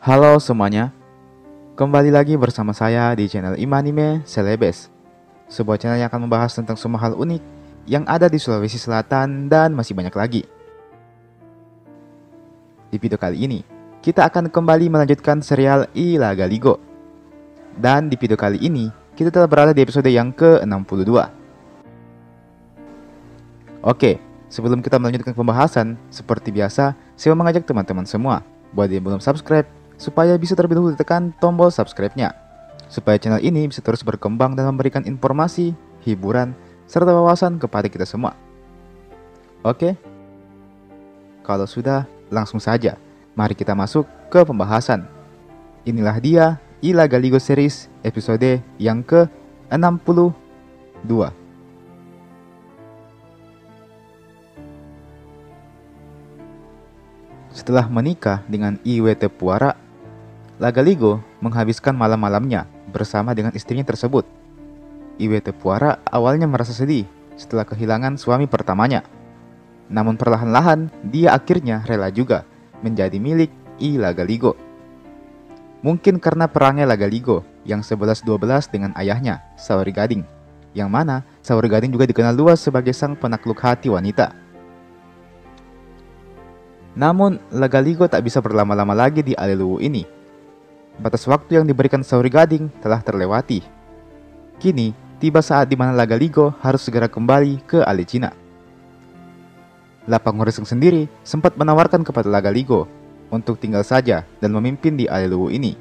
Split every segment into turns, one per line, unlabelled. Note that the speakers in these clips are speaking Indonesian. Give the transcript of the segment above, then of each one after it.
Halo semuanya, kembali lagi bersama saya di channel Imanime Celebes, sebuah channel yang akan membahas tentang semua hal unik yang ada di Sulawesi Selatan dan masih banyak lagi. Di video kali ini, kita akan kembali melanjutkan serial Ila Galigo. Dan di video kali ini, kita telah berada di episode yang ke-62. Oke, sebelum kita melanjutkan pembahasan, seperti biasa, saya mau mengajak teman-teman semua buat yang belum subscribe, supaya bisa terlebih dahulu tekan tombol subscribe-nya, supaya channel ini bisa terus berkembang dan memberikan informasi, hiburan, serta wawasan kepada kita semua. Oke? Kalau sudah, langsung saja, mari kita masuk ke pembahasan. Inilah dia Ila Galigo Series episode yang ke-62. Setelah menikah dengan Iwete Puara, Lagaligo menghabiskan malam-malamnya bersama dengan istrinya tersebut. Iwete Puara awalnya merasa sedih setelah kehilangan suami pertamanya. Namun perlahan-lahan dia akhirnya rela juga menjadi milik Lagaligo. Mungkin karena perangnya Lagaligo yang 11-12 dengan ayahnya, Saori Gading, yang mana Saori Gading juga dikenal luas sebagai sang penakluk hati wanita. Namun, Lagaligo tak bisa berlama-lama lagi di Aliluwu ini. Batas waktu yang diberikan Saori Gading telah terlewati. Kini, tiba saat di mana Lagaligo harus segera kembali ke Alicina. Lapang Horiseng sendiri sempat menawarkan kepada Lagaligo untuk tinggal saja dan memimpin di Aliluwu ini.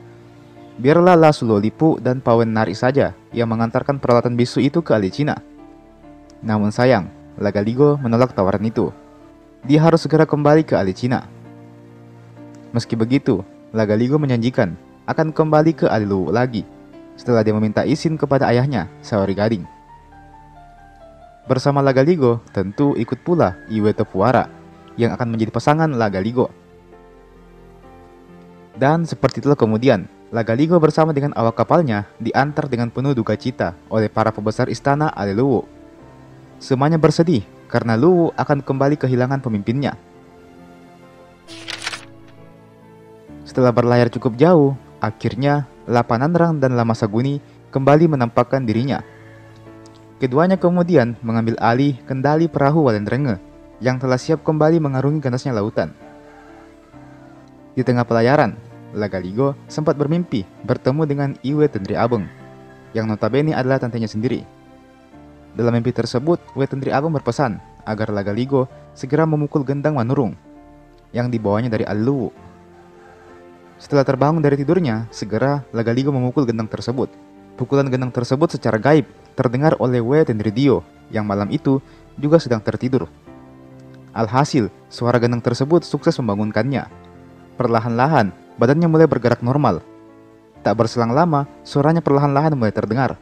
Biarlah Sulolipu dan Pawen Nari saja yang mengantarkan peralatan bisu itu ke Alicina. Namun sayang, Lagaligo menolak tawaran itu. Dia harus segera kembali ke Alicina. Meski begitu, Lagaligo menjanjikan akan kembali ke Aliluwu lagi setelah dia meminta izin kepada ayahnya, Saori Gading. Bersama Lagaligo tentu ikut pula Iwete Puara yang akan menjadi pasangan Lagaligo. Dan seperti itulah kemudian, Lagaligo bersama dengan awak kapalnya diantar dengan penuh duka cita oleh para pembesar istana Aliluwu. Semuanya bersedih karena Luwu akan kembali kehilangan pemimpinnya. Setelah berlayar cukup jauh, akhirnya Lapananrang dan Lamasaguni kembali menampakkan dirinya. Keduanya kemudian mengambil alih kendali perahu Walendrenge yang telah siap kembali mengarungi ganasnya lautan. Di tengah pelayaran, Lagaligo sempat bermimpi bertemu dengan Iwetendri Abeng, yang notabene adalah tantenya sendiri. Dalam mimpi tersebut, Wetendri Abeng berpesan agar Lagaligo segera memukul gendang Manurung yang dibawanya dari Aliluwu. Setelah terbangun dari tidurnya, segera Lagaligo memukul gendang tersebut. Pukulan gendang tersebut secara gaib terdengar oleh Wetendri Dio yang malam itu juga sedang tertidur. Alhasil, suara gendang tersebut sukses membangunkannya. Perlahan-lahan, badannya mulai bergerak normal. Tak berselang lama, suaranya perlahan-lahan mulai terdengar.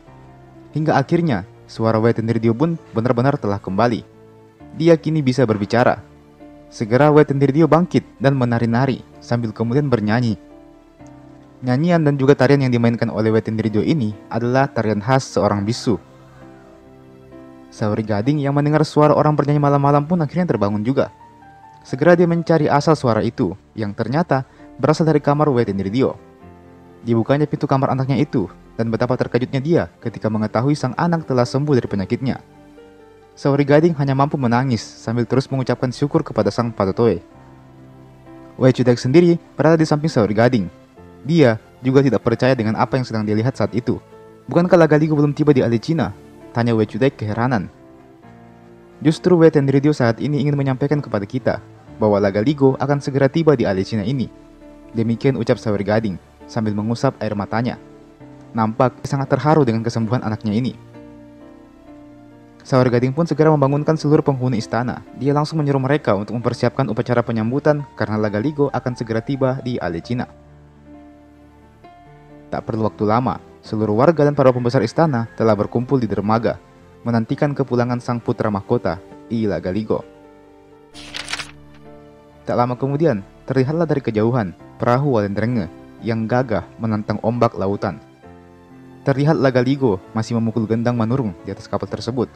Hingga akhirnya, suara Wetendri Dio pun benar-benar telah kembali. Dia kini bisa berbicara. Segera Wetendri Dio bangkit dan menari-nari sambil kemudian bernyanyi. Nyanyian dan juga tarian yang dimainkan oleh Wetendri Dio ini adalah tarian khas seorang bisu. Saori Gading yang mendengar suara orang bernyanyi malam-malam pun akhirnya terbangun juga. Segera dia mencari asal suara itu, yang ternyata berasal dari kamar Wetendri Dio. Dibukanya pintu kamar anaknya itu, dan betapa terkejutnya dia ketika mengetahui sang anak telah sembuh dari penyakitnya. Saori Gading hanya mampu menangis sambil terus mengucapkan syukur kepada sang Patotoe. Wechudek sendiri berada di samping Saori Gading. Dia juga tidak percaya dengan apa yang sedang dilihat saat itu. Bukankah Lagaligo belum tiba di Alicina? Tanya Wechudek keheranan. Justru Wetendri Dio saat ini ingin menyampaikan kepada kita bahwa Lagaligo akan segera tiba di Alicina ini. Demikian ucap Saori Gading sambil mengusap air matanya. Nampak sangat terharu dengan kesembuhan anaknya ini. Saori Gading pun segera membangunkan seluruh penghuni istana. Dia langsung menyuruh mereka untuk mempersiapkan upacara penyambutan karena Lagaligo akan segera tiba di Alicina. Tak perlu waktu lama, seluruh warga dan para pembesar istana telah berkumpul di dermaga, menantikan kepulangan sang putra mahkota, Lagaligo. Tak lama kemudian, terlihatlah dari kejauhan perahu Walendrenge yang gagah menantang ombak lautan. Terlihat Lagaligo masih memukul gendang Manurung di atas kapal tersebut.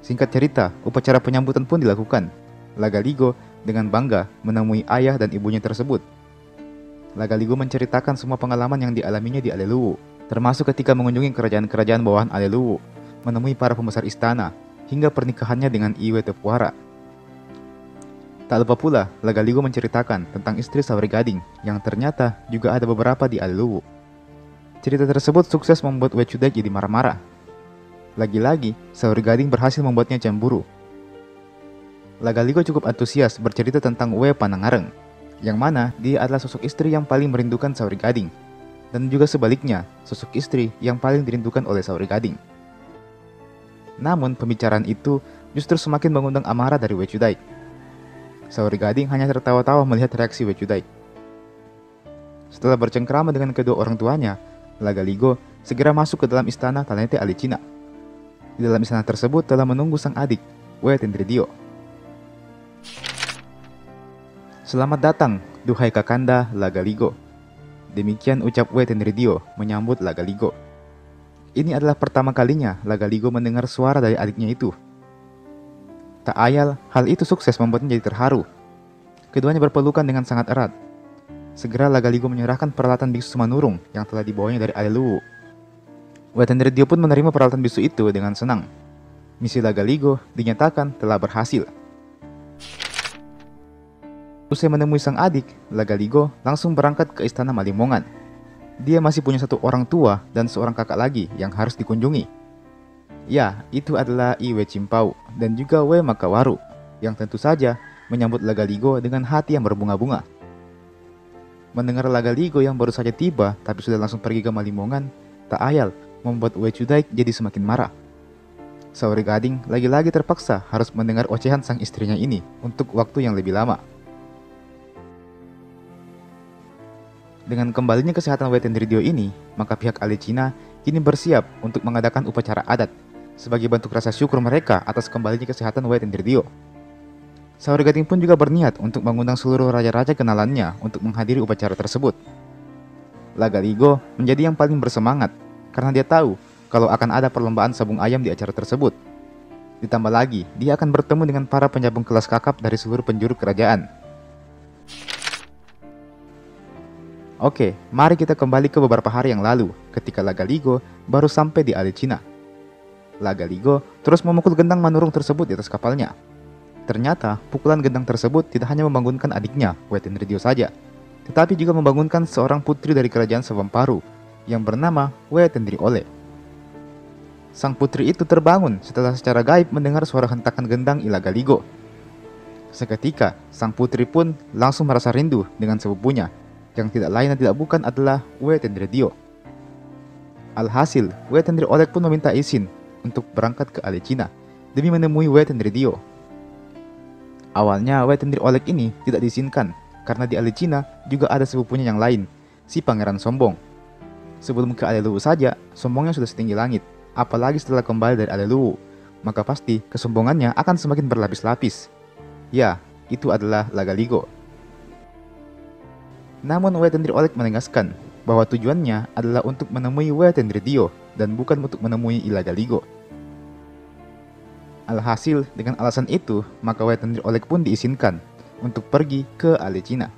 Singkat cerita, upacara penyambutan pun dilakukan. Lagaligo dengan bangga menemui ayah dan ibunya tersebut. Lagaligo menceritakan semua pengalaman yang dialaminya di Aleluwu, termasuk ketika mengunjungi kerajaan-kerajaan bawahan Aleluwu, menemui para pembesar istana, hingga pernikahannya dengan Iwe Tepuara. Tak lupa pula, Lagaligo menceritakan tentang istri Saori Gading yang ternyata juga ada beberapa di Aleluwu. Cerita tersebut sukses membuat Wechudai jadi marah-marah. Lagi-lagi, Saori Gading berhasil membuatnya cemburu. Lagaligo cukup antusias bercerita tentang Uwe Panangareng, yang mana dia adalah sosok istri yang paling merindukan Saori Gading, dan juga sebaliknya, sosok istri yang paling dirindukan oleh Saori Gading. Namun, pembicaraan itu justru semakin mengundang amarah dari Wechudai. Saori Gading hanya tertawa-tawa melihat reaksi Wechudai. Setelah bercengkrama dengan kedua orang tuanya, Lagaligo segera masuk ke dalam istana Tanete Alicina. Di dalam istana tersebut telah menunggu sang adik, Uwe Tentridio. Selamat datang, duhai Kakanda Lagaligo. Demikian ucap Uwe Tentridio menyambut Lagaligo. Ini adalah pertama kalinya Lagaligo mendengar suara dari adiknya itu. Tak ayal, hal itu sukses membuatnya jadi terharu. Keduanya berpelukan dengan sangat erat. Segera Lagaligo menyerahkan peralatan biksu Manurung yang telah dibawanya dari Aleluwu. Uwe Tentridio pun menerima peralatan biksu itu dengan senang. Misi Lagaligo dinyatakan telah berhasil. Usai menemui sang adik, Lagaligo langsung berangkat ke istana Malimongan. Dia masih punya satu orang tua dan seorang kakak lagi yang harus dikunjungi. Ya, itu adalah Iwe Cimpau dan juga Uwe Makawaru, yang tentu saja menyambut Lagaligo dengan hati yang berbunga-bunga. Mendengar Lagaligo yang baru saja tiba tapi sudah langsung pergi ke Malimongan, tak ayal membuat Wechudai jadi semakin marah. Saori Gading lagi-lagi terpaksa harus mendengar ocehan sang istrinya ini untuk waktu yang lebih lama. Dengan kembalinya kesehatan Uwe Tentridio ini, maka pihak Alicina kini bersiap untuk mengadakan upacara adat sebagai bentuk rasa syukur mereka atas kembalinya kesehatan Uwe Tentridio. Saori Gading pun juga berniat untuk mengundang seluruh raja-raja kenalannya untuk menghadiri upacara tersebut. Lagaligo menjadi yang paling bersemangat karena dia tahu kalau akan ada perlombaan sabung ayam di acara tersebut. Ditambah lagi, dia akan bertemu dengan para penyabung kelas kakap dari seluruh penjuru kerajaan. Oke, mari kita kembali ke beberapa hari yang lalu ketika Lagaligo baru sampai di Alicina. Lagaligo terus memukul gendang Manurung tersebut di atas kapalnya. Ternyata, pukulan gendang tersebut tidak hanya membangunkan adiknya, Uwe Tentridio saja, tetapi juga membangunkan seorang putri dari kerajaan Sewamparu yang bernama Uwe Tentriole. Sang putri itu terbangun setelah secara gaib mendengar suara hentakan gendang Lagaligo. Seketika, sang putri pun langsung merasa rindu dengan sepupunya, yang tidak lain dan tidak bukan adalah Uwe Tentridio. Alhasil, Uwe Tentriole pun meminta izin untuk berangkat ke Alicina demi menemui Uwe Tentridio. Awalnya Uwe Tentriole ini tidak diizinkan karena di Alicina juga ada sepupunya yang lain, si Pangeran Sombong. Sebelum ke Aleluwu saja, sombongnya sudah setinggi langit, apalagi setelah kembali dari Aleluwu, maka pasti kesombongannya akan semakin berlapis-lapis. Ya, itu adalah Lagaligo. Namun Uwe Tentriole menegaskan bahwa tujuannya adalah untuk menemui Uwe Tentridio dan bukan untuk menemui Lagaligo. Alhasil, dengan alasan itu, maka Uwe Tentriole pun diizinkan untuk pergi ke Alicina.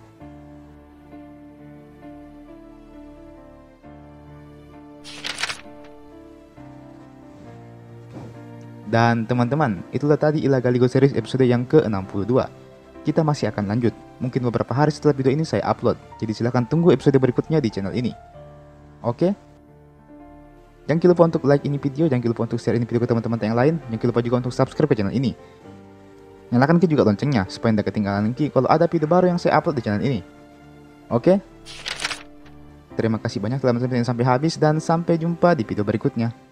Dan teman-teman, itulah tadi Lagaligo series episode yang ke-62. Kita masih akan lanjut, mungkin beberapa hari setelah video ini saya upload, jadi silahkan tunggu episode berikutnya di channel ini. Oke? Jangan lupa untuk like ini video, jangan lupa untuk share ini video ke teman-teman yang lain, jangan lupa juga untuk subscribe ke channel ini. Nyalakan juga loncengnya, supaya tidak ketinggalan lagi kalau ada video baru yang saya upload di channel ini. Oke? Terima kasih banyak telah menonton sampai habis dan sampai jumpa di video berikutnya.